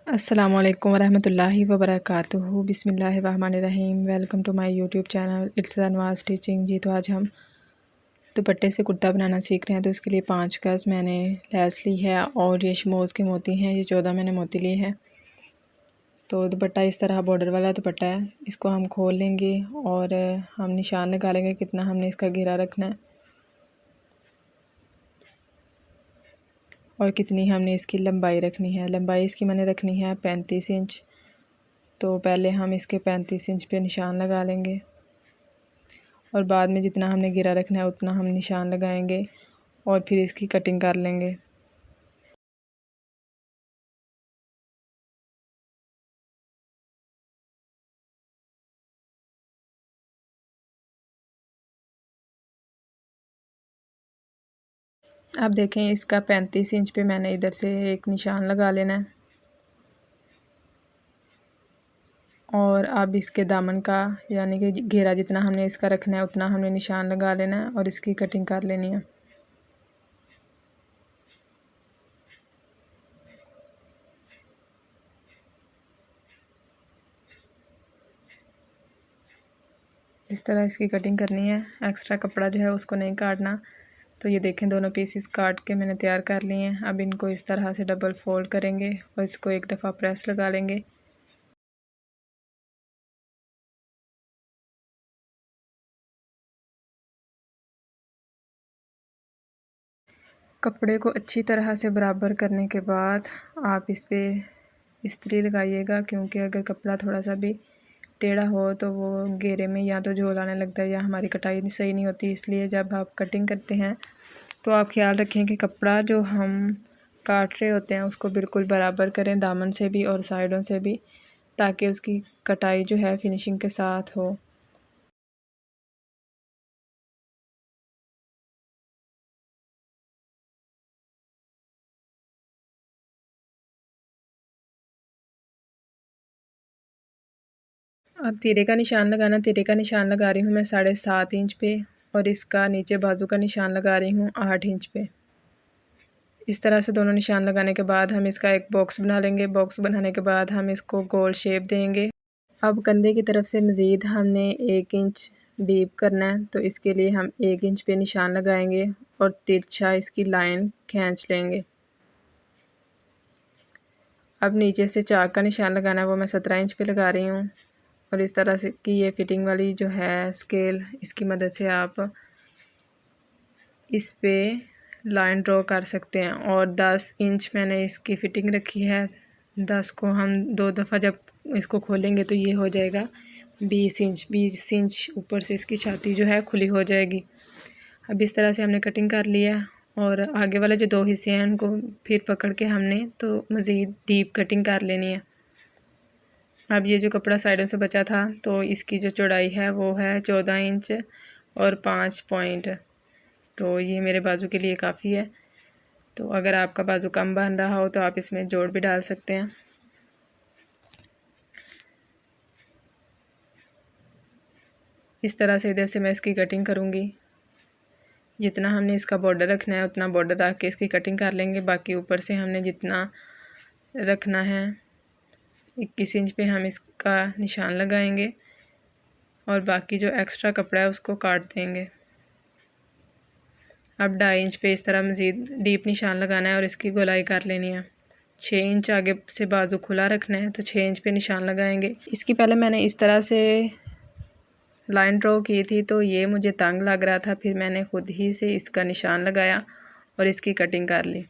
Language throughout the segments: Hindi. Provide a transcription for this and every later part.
अस्सलामुअलैकुम वरहमतुल्लाहि वबरकातुहू। बिस्मिल्लाहिर्रहमानिर्रहीम। Welcome to my YouTube channel it's Anwar stitching. जी तो आज हम दुपट्टे से कुर्ता बनाना सीख रहे हैं। तो इसके लिए 5 गज़ मैंने लैस ली है और ये शमोज़ के मोती हैं, ये 14 मैंने मोती लिए हैं। तो दुपट्टा इस तरह बॉर्डर वाला दुपट्टा है। इसको हम खोल लेंगे और हम निशान लगा लेंगे कितना हमने इसका घेरा रखना है और कितनी हमने इसकी लंबाई रखनी है। लंबाई इसकी मैंने रखनी है 35 इंच। तो पहले हम इसके 35 इंच पे निशान लगा लेंगे और बाद में जितना हमने घेरा रखना है उतना हम निशान लगाएंगे और फिर इसकी कटिंग कर लेंगे। अब देखें, इसका 35 इंच पे मैंने इधर से एक निशान लगा लेना है और अब इसके दामन का यानी कि घेरा जितना हमने इसका रखना है उतना हमने निशान लगा लेना है और इसकी कटिंग कर लेनी है। इस तरह इसकी कटिंग करनी है। एक्स्ट्रा कपड़ा जो है उसको नहीं काटना। तो ये देखें, दोनों पीसेस काट के मैंने तैयार कर लिए हैं। अब इनको इस तरह से डबल फोल्ड करेंगे और इसको एक दफ़ा प्रेस लगा लेंगे। कपड़े को अच्छी तरह से बराबर करने के बाद आप इस पर इस्त्री लगाइएगा, क्योंकि अगर कपड़ा थोड़ा सा भी टेढ़ा हो तो वो घेरे में या तो झोल आने लगता है या हमारी कटाई सही नहीं होती। इसलिए जब आप कटिंग करते हैं तो आप ख्याल रखें कि कपड़ा जो हम काट रहे होते हैं उसको बिल्कुल बराबर करें, दामन से भी और साइडों से भी, ताकि उसकी कटाई जो है फिनिशिंग के साथ हो। अब तीरे का निशान लगाना। तीरे का निशान लगा रही हूँ मैं 7.5 इंच पे और इसका नीचे बाजू का निशान लगा रही हूँ 8 इंच पे। इस तरह से दोनों निशान लगाने के बाद हम इसका एक बॉक्स बना लेंगे। बॉक्स बनाने के बाद हम इसको गोल शेप देंगे। अब कंधे की तरफ से मज़ीद हमने 1 इंच डीप करना है, तो इसके लिए हम 1 इंच पे निशान लगाएंगे और तिरछा इसकी लाइन खींच लेंगे। अब नीचे से चाक का निशान लगाना है, वो मैं 17 इंच पे लगा रही हूँ और इस तरह से कि ये फिटिंग वाली जो है स्केल, इसकी मदद से आप इस पे लाइन ड्रॉ कर सकते हैं। और 10 इंच मैंने इसकी फ़िटिंग रखी है। 10 को हम 2 दफ़ा जब इसको खोलेंगे तो ये हो जाएगा 20 इंच। 20 इंच ऊपर से इसकी छाती जो है खुली हो जाएगी। अब इस तरह से हमने कटिंग कर लिया और आगे वाले जो 2 हिस्से हैं उनको फिर पकड़ के हमने तो मज़ीद डीप कटिंग कर लेनी है। अब ये जो कपड़ा साइडों से बचा था तो इसकी जो चौड़ाई है वो है 14 इंच और 5 पॉइंट। तो ये मेरे बाजू के लिए काफ़ी है। तो अगर आपका बाजू कम बन रहा हो तो आप इसमें जोड़ भी डाल सकते हैं। इस तरह से इधर से मैं इसकी कटिंग करूँगी। जितना हमने इसका बॉर्डर रखना है उतना बॉर्डर रख के इसकी कटिंग कर लेंगे। बाकी ऊपर से हमने जितना रखना है 21 इंच पे हम इसका निशान लगाएंगे और बाकी जो एक्स्ट्रा कपड़ा है उसको काट देंगे। अब 2.5 इंच पे इस तरह मज़ीद डीप निशान लगाना है और इसकी गोलाई कर लेनी है। 6 इंच आगे से बाजू खुला रखना है, तो 6 इंच पे निशान लगाएंगे। इसकी पहले मैंने इस तरह से लाइन ड्रॉ की थी तो ये मुझे तंग लग रहा था, फिर मैंने खुद ही से इसका निशान लगाया और इसकी कटिंग कर ली।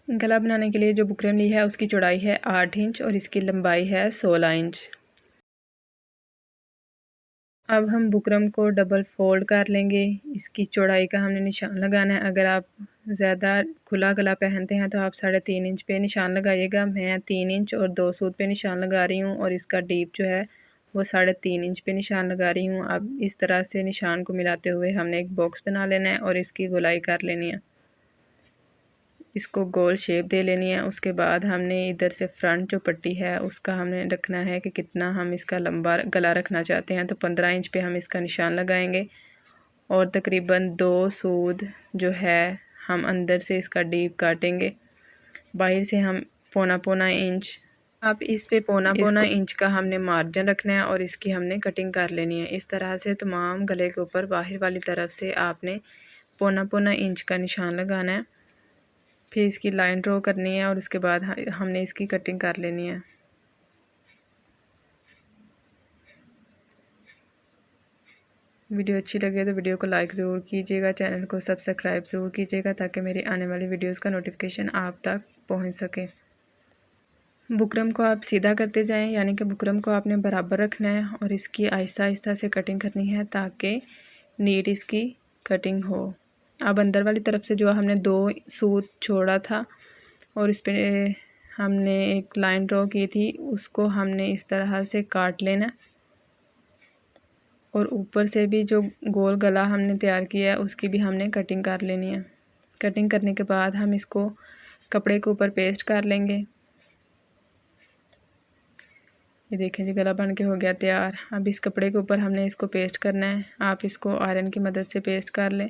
गला बनाने के लिए जो बुकरम ली है उसकी चौड़ाई है 8 इंच और इसकी लंबाई है 16 इंच। अब हम बुकरम को डबल फोल्ड कर लेंगे। इसकी चौड़ाई का हमने निशान लगाना है। अगर आप ज़्यादा खुला गला पहनते हैं तो आप 3.5 इंच पे निशान लगाइएगा। मैं 3 इंच और 2 सूत पे निशान लगा रही हूँ और इसका डीप जो है वो 3.5 इंच पे निशान लगा रही हूँ। अब इस तरह से निशान को मिलाते हुए हमने एक बॉक्स बना लेना है और इसकी गोलाई कर लेनी है। इसको गोल शेप दे लेनी है। उसके बाद हमने इधर से फ्रंट जो पट्टी है उसका हमने रखना है कि कितना हम इसका लंबा गला रखना चाहते हैं। तो 15 इंच पे हम इसका निशान लगाएंगे और तकरीबन 2 सूद जो है हम अंदर से इसका डीप काटेंगे। बाहर से हम पौना इंच, अब इस पे पौना इंच का हमने मार्जिन रखना है और इसकी हमने कटिंग कर लेनी है। इस तरह से तमाम गले के ऊपर बाहर वाली तरफ से आपने पौना इंच का निशान लगाना है। फिर इसकी लाइन ड्रॉ करनी है और उसके बाद हमने इसकी कटिंग कर लेनी है। वीडियो अच्छी लगे तो वीडियो को लाइक ज़रूर कीजिएगा, चैनल को सब्सक्राइब ज़रूर कीजिएगा ताकि मेरी आने वाली वीडियोस का नोटिफिकेशन आप तक पहुंच सके। बुकरम को आप सीधा करते जाएं, यानी कि बुकरम को आपने बराबर रखना है और इसकी आहिस्ता आहिस्ता से कटिंग करनी है ताकि नीट इसकी कटिंग हो। अब अंदर वाली तरफ से जो हमने 2 सूत छोड़ा था और इस पर हमने एक लाइन ड्रॉ की थी, उसको हमने इस तरह से काट लेना और ऊपर से भी जो गोल गला हमने तैयार किया है उसकी भी हमने कटिंग कर लेनी है। कटिंग करने के बाद हम इसको कपड़े के ऊपर पेस्ट कर लेंगे। ये देखें जी, गला बन के हो गया तैयार। अब इस कपड़े के ऊपर हमने इसको पेस्ट करना है। आप इसको आयरन की मदद से पेस्ट कर लें।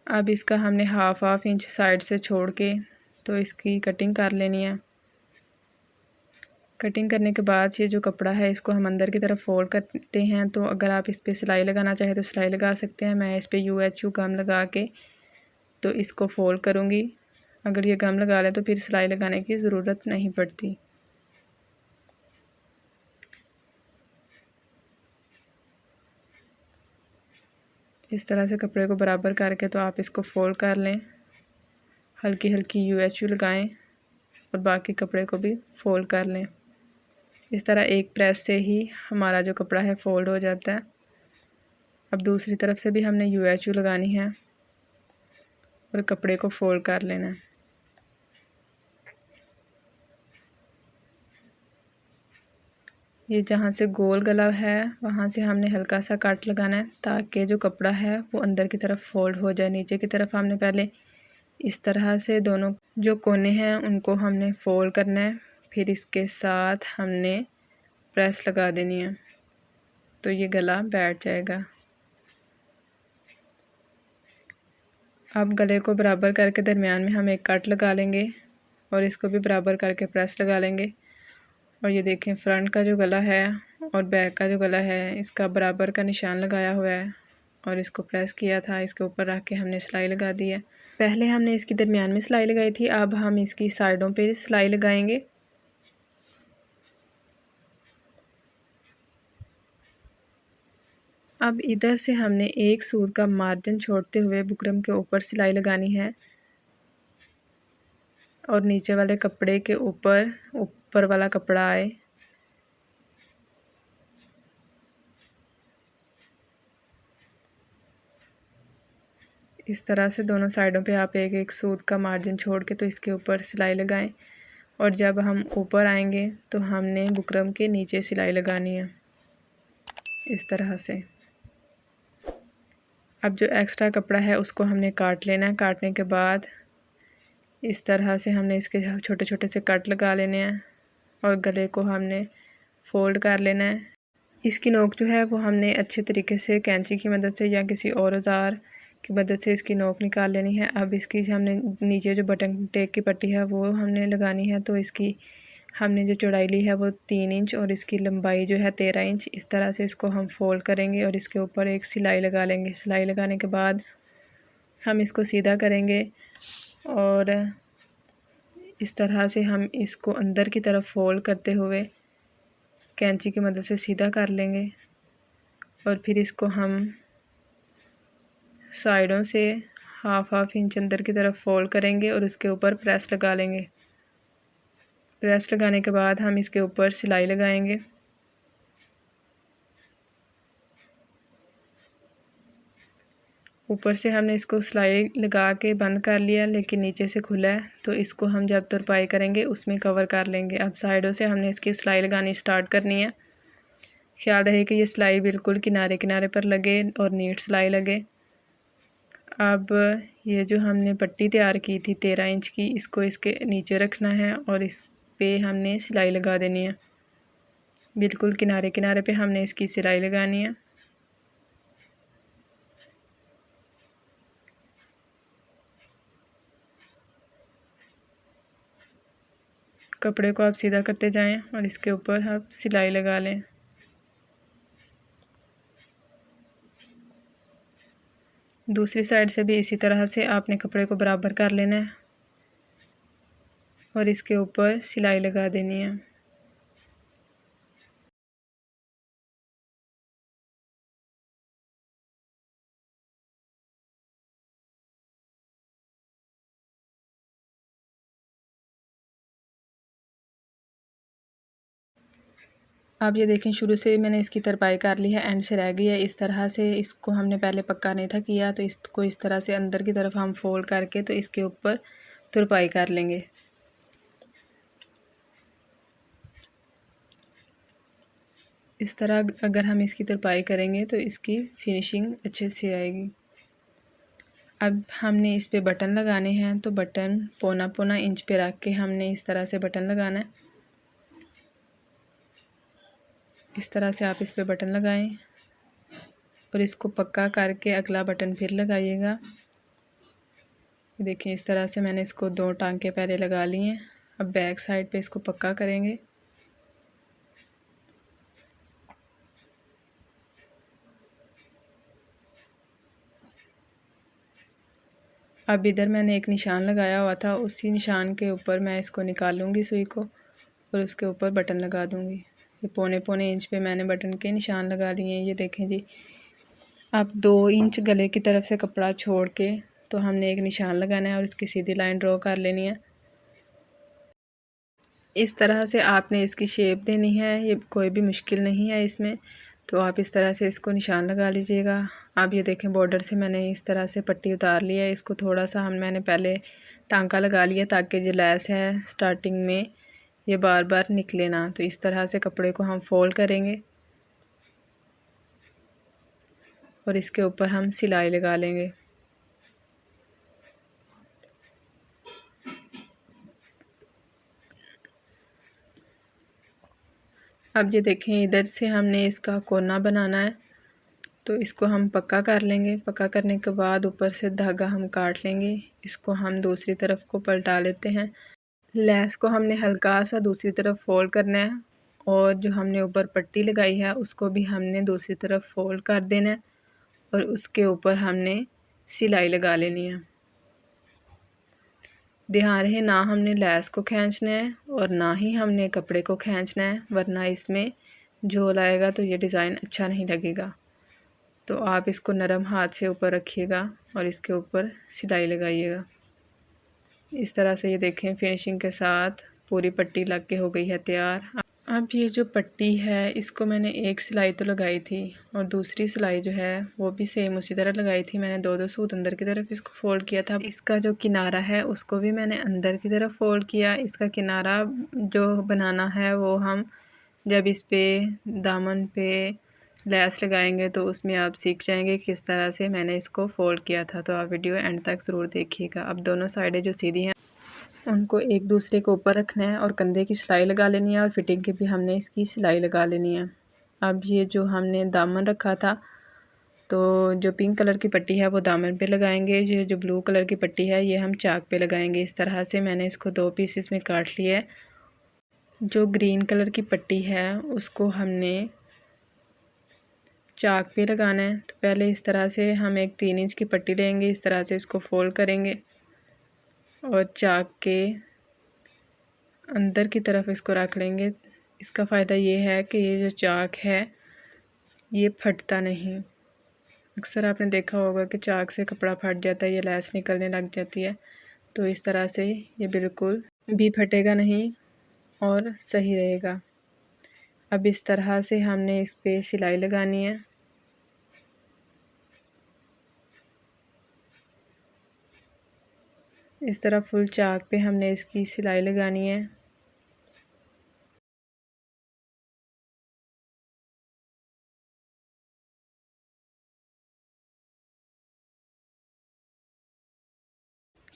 अब इसका हमने हाफ इंच साइड से छोड़ के तो इसकी कटिंग कर लेनी है। कटिंग करने के बाद ये जो कपड़ा है इसको हम अंदर की तरफ फोल्ड करते हैं। तो अगर आप इस पर सिलाई लगाना चाहें तो सिलाई लगा सकते हैं। मैं इस पर UHU गम लगा के तो इसको फोल्ड करूँगी। अगर ये गम लगा लें तो फिर सिलाई लगाने की ज़रूरत नहीं पड़ती। इस तरह से कपड़े को बराबर करके तो आप इसको फोल्ड कर लें। हल्की हल्की UHU लगाएं और बाकी कपड़े को भी फोल्ड कर लें। इस तरह एक प्रेस से ही हमारा जो कपड़ा है फोल्ड हो जाता है। अब दूसरी तरफ से भी हमने UHU लगानी है और कपड़े को फोल्ड कर लेना है। ये जहाँ से गोल गला है वहाँ से हमने हल्का सा कट लगाना है ताकि जो कपड़ा है वो अंदर की तरफ फोल्ड हो जाए। नीचे की तरफ हमने पहले इस तरह से दोनों जो कोने हैं उनको हमने फोल्ड करना है, फिर इसके साथ हमने प्रेस लगा देनी है तो ये गला बैठ जाएगा। अब गले को बराबर करके दरमियान में हम एक कट लगा लेंगे और इसको भी बराबर करके प्रेस लगा लेंगे। और ये देखें, फ्रंट का जो गला है और बैक का जो गला है इसका बराबर का निशान लगाया हुआ है और इसको प्रेस किया था। इसके ऊपर रख के हमने सिलाई लगा दी है। पहले हमने इसकी दरमियान में सिलाई लगाई थी, अब हम इसकी साइडों पे सिलाई लगाएंगे। अब इधर से हमने एक सूत का मार्जिन छोड़ते हुए बुकरम के ऊपर सिलाई लगानी है और नीचे वाले कपड़े के ऊपर वाला कपड़ा आए। इस तरह से दोनों साइडों पे आप एक एक सूत का मार्जिन छोड़ के तो इसके ऊपर सिलाई लगाएं और जब हम ऊपर आएंगे तो हमने बुकरम के नीचे सिलाई लगानी है इस तरह से। अब जो एक्स्ट्रा कपड़ा है उसको हमने काट लेना है। काटने के बाद इस तरह से हमने इसके छोटे छोटे से कट लगा लेने हैं और गले को हमने फोल्ड कर लेना है। इसकी नोक जो है वो हमने अच्छे तरीके से कैंची की मदद से या किसी और औजार की मदद से इसकी नोक निकाल लेनी है। अब इसकी हमने नीचे जो बटन टेक की पट्टी है वो हमने लगानी है। तो इसकी हमने जो चौड़ाई ली है वो 3 इंच और इसकी लंबाई जो है 13 इंच। इस तरह से इसको हम फोल्ड करेंगे और इसके ऊपर एक सिलाई लगा लेंगे। सिलाई लगाने के बाद हम इसको सीधा करेंगे और इस तरह से हम इसको अंदर की तरफ फोल्ड करते हुए कैंची की मदद से सीधा कर लेंगे और फिर इसको हम साइडों से हाफ इंच अंदर की तरफ फोल्ड करेंगे और उसके ऊपर प्रेस लगा लेंगे। प्रेस लगाने के बाद हम इसके ऊपर सिलाई लगाएंगे। ऊपर से हमने इसको सिलाई लगा के बंद कर लिया, लेकिन नीचे से खुला है तो इसको हम जब तुरपाई करेंगे उसमें कवर कर लेंगे। अब साइडों से हमने इसकी सिलाई लगानी स्टार्ट करनी है। ख्याल रहे कि ये सिलाई बिल्कुल किनारे किनारे पर लगे और नीट सिलाई लगे। अब ये जो हमने पट्टी तैयार की थी 13 इंच की, इसको इसके नीचे रखना है और इस पे हमने सिलाई लगा देनी है। बिल्कुल किनारे किनारे पे हमने इसकी सिलाई लगानी है। कपड़े को आप सीधा करते जाएं और इसके ऊपर आप सिलाई लगा लें। दूसरी साइड से भी इसी तरह से आपने कपड़े को बराबर कर लेना है और इसके ऊपर सिलाई लगा देनी है। आप ये देखें, शुरू से मैंने इसकी तरपाई कर ली है, एंड से रह गई है। इस तरह से इसको हमने पहले पक्का नहीं था किया, तो इसको इस तरह से अंदर की तरफ हम फोल्ड करके तो इसके ऊपर तरपाई कर लेंगे। इस तरह अगर हम इसकी तरपाई करेंगे तो इसकी फिनिशिंग अच्छे से आएगी। अब हमने इस पे बटन लगाने हैं, तो बटन पौना पौना इंच पे रख के हमने इस तरह से बटन लगाना है। इस तरह से आप इस पे बटन लगाएं और इसको पक्का करके अगला बटन फिर लगाइएगा। देखिए, इस तरह से मैंने इसको 2 टांके पहले लगा लिए हैं। अब बैक साइड पे इसको पक्का करेंगे। अब इधर मैंने एक निशान लगाया हुआ था, उसी निशान के ऊपर मैं इसको निकालूंगी सुई को और उसके ऊपर बटन लगा दूंगी। ये पौने पौने इंच पे मैंने बटन के निशान लगा लिए हैं। ये देखें जी, आप 2 इंच गले की तरफ से कपड़ा छोड़ के तो हमने एक निशान लगाना है और इसकी सीधी लाइन ड्रॉ कर लेनी है। इस तरह से आपने इसकी शेप देनी है, ये कोई भी मुश्किल नहीं है इसमें। तो आप इस तरह से इसको निशान लगा लीजिएगा। आप ये देखें, बॉर्डर से मैंने इस तरह से पट्टी उतार ली है। इसको थोड़ा सा मैंने पहले टांका लगा लिया ताकि जो लैस है स्टार्टिंग में ये बार बार निकले ना। तो इस तरह से कपड़े को हम फोल्ड करेंगे और इसके ऊपर हम सिलाई लगा लेंगे। अब ये देखें, इधर से हमने इसका कोना बनाना है, तो इसको हम पक्का कर लेंगे। पक्का करने के बाद ऊपर से धागा हम काट लेंगे। इसको हम दूसरी तरफ को पलटा लेते हैं। लेस को हमने हल्का सा दूसरी तरफ फोल्ड करना है और जो हमने ऊपर पट्टी लगाई है उसको भी हमने दूसरी तरफ फोल्ड कर देना है और उसके ऊपर हमने सिलाई लगा लेनी है। ध्यान रहे, ना हमने लेस को खींचना है और ना ही हमने कपड़े को खींचना है, वरना इसमें झोल आएगा तो ये डिज़ाइन अच्छा नहीं लगेगा। तो आप इसको नरम हाथ से ऊपर रखिएगा और इसके ऊपर सिलाई लगाइएगा। इस तरह से ये देखें, फिनिशिंग के साथ पूरी पट्टी लग के हो गई है तैयार। अब ये जो पट्टी है इसको मैंने एक सिलाई तो लगाई थी और दूसरी सिलाई जो है वो भी सेम उसी तरह लगाई थी। मैंने 2 सूत अंदर की तरफ इसको फोल्ड किया था। इसका जो किनारा है उसको भी मैंने अंदर की तरफ फोल्ड किया। इसका किनारा जो बनाना है वो हम जब इस पे दामन पे लेस लगाएंगे तो उसमें आप सीख जाएंगे किस तरह से मैंने इसको फोल्ड किया था। तो आप वीडियो एंड तक ज़रूर देखिएगा। अब दोनों साइडें जो सीधी हैं उनको एक दूसरे के ऊपर रखना है और कंधे की सिलाई लगा लेनी है और फिटिंग की भी हमने इसकी सिलाई लगा लेनी है। अब ये जो हमने दामन रखा था, तो जो पिंक कलर की पट्टी है वो दामन पे लगाएंगे। जो ब्लू कलर की पट्टी है ये हम चाक पे लगाएंगे। इस तरह से मैंने इसको 2 पीसेस में काट लिया है। जो ग्रीन कलर की पट्टी है उसको हमने चाक पे लगाना है। तो पहले इस तरह से हम एक 3 इंच की पट्टी लेंगे, इस तरह से इसको फोल्ड करेंगे और चाक के अंदर की तरफ इसको रख लेंगे। इसका फ़ायदा ये है कि ये जो चाक है ये फटता नहीं। अक्सर आपने देखा होगा कि चाक से कपड़ा फट जाता है, ये लेस निकलने लग जाती है। तो इस तरह से ये बिल्कुल भी फटेगा नहीं और सही रहेगा। अब इस तरह से हमने इस पे सिलाई लगानी है। इस तरह फुल चाक पे हमने इसकी सिलाई लगानी है।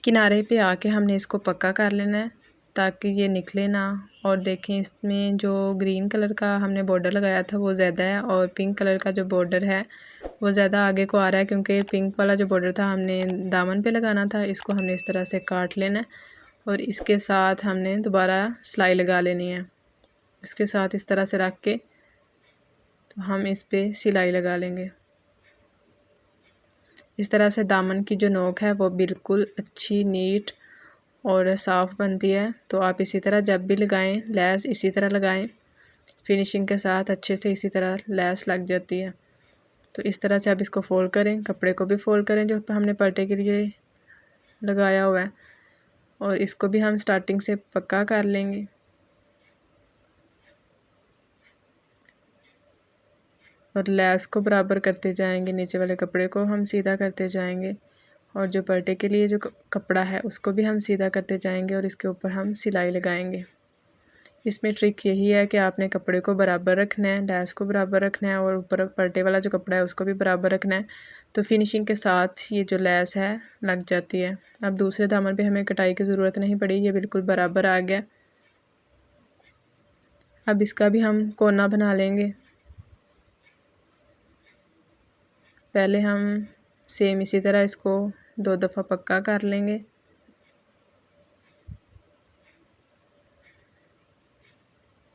किनारे पे आके हमने इसको पक्का कर लेना है ताकि ये निकले ना। और देखें, इसमें जो ग्रीन कलर का हमने बॉर्डर लगाया था वो ज़्यादा है और पिंक कलर का जो बॉर्डर है वो ज़्यादा आगे को आ रहा है, क्योंकि पिंक वाला जो बॉर्डर था हमने दामन पे लगाना था। इसको हमने इस तरह से काट लेना है और इसके साथ हमने दोबारा सिलाई लगा लेनी है। इसके साथ इस तरह से रख के तो हम इस पे सिलाई लगा लेंगे। इस तरह से दामन की जो नोक है वो बिल्कुल अच्छी नीट और साफ़ बनती है। तो आप इसी तरह जब भी लगाएं लैस इसी तरह लगाएं, फिनिशिंग के साथ अच्छे से इसी तरह लैस लग जाती है। तो इस तरह से आप इसको फोल्ड करें, कपड़े को भी फोल्ड करें जो हमने पर्टे के लिए लगाया हुआ है, और इसको भी हम स्टार्टिंग से पक्का कर लेंगे। और लैस को बराबर करते जाएंगे, नीचे वाले कपड़े को हम सीधा करते जाएंगे, और जो पर्टे के लिए जो कपड़ा है उसको भी हम सीधा करते जाएंगे और इसके ऊपर हम सिलाई लगाएंगे। इसमें ट्रिक यही है कि आपने कपड़े को बराबर रखना है, लैस को बराबर रखना है, और ऊपर पर्टे वाला जो कपड़ा है उसको भी बराबर रखना है। तो फिनिशिंग के साथ ये जो लैस है लग जाती है। अब दूसरे दामन पे हमें कटाई की ज़रूरत नहीं पड़ी, ये बिल्कुल बराबर आ गया। अब इसका भी हम कोना बना लेंगे। पहले हम सेम इसी तरह इसको 2 दफ़ा पक्का कर लेंगे।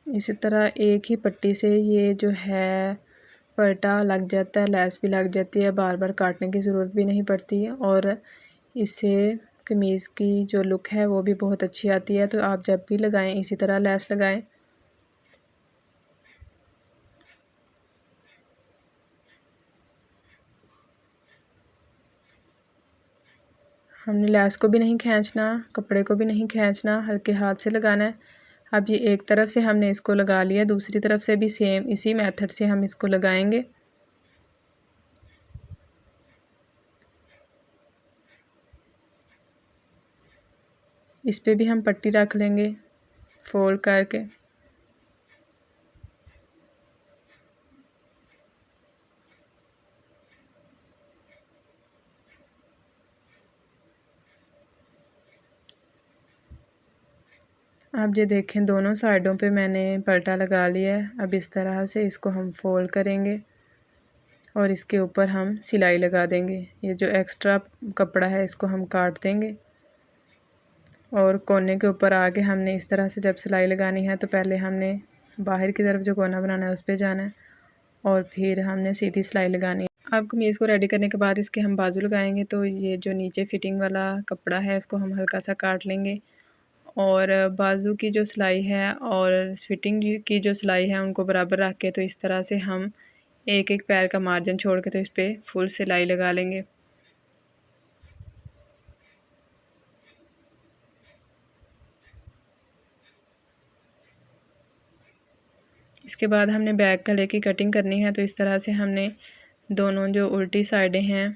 इसी तरह एक ही पट्टी से ये जो है पर्टा लग जाता है, लैस भी लग जाती है, बार बार काटने की ज़रूरत भी नहीं पड़ती है, और इससे कमीज़ की जो लुक है वो भी बहुत अच्छी आती है। तो आप जब भी लगाएं इसी तरह लैस लगाएं। हमने लैस को भी नहीं खींचना, कपड़े को भी नहीं खींचना, हल्के हाथ से लगाना है। अब ये एक तरफ से हमने इसको लगा लिया, दूसरी तरफ से भी सेम इसी मेथड से हम इसको लगाएंगे। इस पे भी हम पट्टी रख लेंगे फोल्ड करके। अब ये देखें दोनों साइडों पे मैंने पलटा लगा लिया है। अब इस तरह से इसको हम फोल्ड करेंगे और इसके ऊपर हम सिलाई लगा देंगे। ये जो एक्स्ट्रा कपड़ा है इसको हम काट देंगे, और कोने के ऊपर आगे हमने इस तरह से जब सिलाई लगानी है तो पहले हमने बाहर की तरफ जो कोना बनाना है उस पर जाना है, और फिर हमने सीधी सिलाई लगानी है। अब कमीज़ को रेडी करने के बाद इसके हम बाजू लगाएंगे। तो ये जो नीचे फिटिंग वाला कपड़ा है उसको हम हल्का सा काट लेंगे, और बाजू की जो सिलाई है और फिटिंग की जो सिलाई है उनको बराबर रख के तो इस तरह से हम एक एक पैर का मार्जिन छोड़ के तो इस पर फुल सिलाई लगा लेंगे। इसके बाद हमने बैक गले की कटिंग करनी है। तो इस तरह से हमने दोनों जो उल्टी साइडें हैं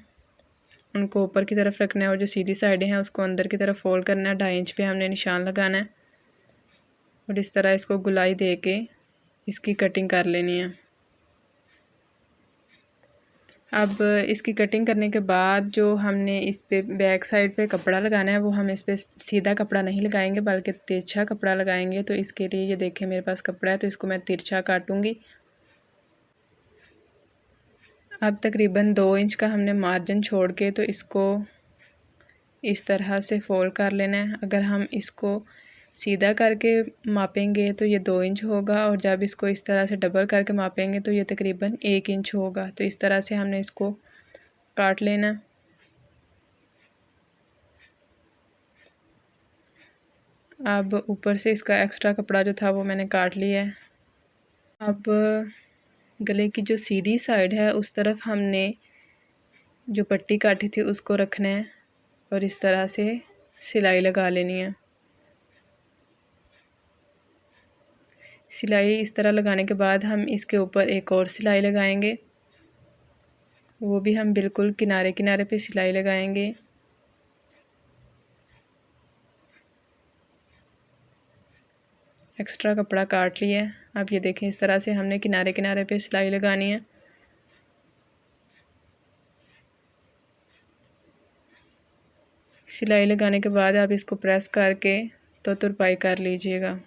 उनको ऊपर की तरफ रखना है, और जो सीधी साइडें हैं उसको अंदर की तरफ फोल्ड करना है। 2.5 इंच पे हमने निशान लगाना है, और इस तरह इसको गुलाई दे के इसकी कटिंग कर लेनी है। अब इसकी कटिंग करने के बाद जो हमने इस पे बैक साइड पे कपड़ा लगाना है वो हम इस पे सीधा कपड़ा नहीं लगाएंगे बल्कि तिरछा कपड़ा लगाएंगे। तो इसके लिए ये देखें मेरे पास कपड़ा है तो इसको मैं तिरछा काटूंगी। अब तकरीबन 2 इंच का हमने मार्जिन छोड़ के तो इसको इस तरह से फोल्ड कर लेना है। अगर हम इसको सीधा करके मापेंगे तो ये 2 इंच होगा, और जब इसको इस तरह से डबल करके मापेंगे तो ये तकरीबन 1 इंच होगा। तो इस तरह से हमने इसको काट लेना। अब ऊपर से इसका एक्स्ट्रा कपड़ा जो था वो मैंने काट लिया है। अब गले की जो सीधी साइड है उस तरफ हमने जो पट्टी काटी थी उसको रखना है, और इस तरह से सिलाई लगा लेनी है। सिलाई इस तरह लगाने के बाद हम इसके ऊपर एक और सिलाई लगाएंगे, वो भी हम बिल्कुल किनारे किनारे पे सिलाई लगाएंगे। एक्स्ट्रा कपड़ा काट लिया है। अब ये देखें इस तरह से हमने किनारे किनारे पे सिलाई लगानी है। सिलाई लगाने के बाद आप इसको प्रेस करके तो तुरपाई कर लीजिएगा।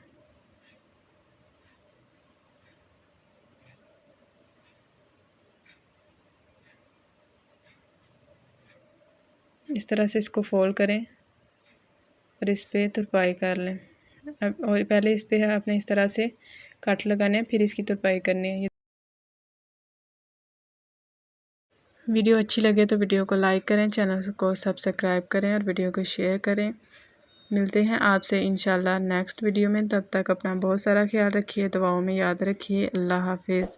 इस तरह से इसको फोल्ड करें और इस पर तुरपाई कर लें। अब और पहले इस पर आपने इस तरह से कट लगाने हैं, फिर इसकी तुरपाई करनी है। वीडियो अच्छी लगे तो वीडियो को लाइक करें, चैनल को सब्सक्राइब करें और वीडियो को शेयर करें। मिलते हैं आपसे इंशाल्लाह नेक्स्ट वीडियो में। तब तक अपना बहुत सारा ख्याल रखिए, दुआओं में याद रखिए। अल्लाह हाफिज़।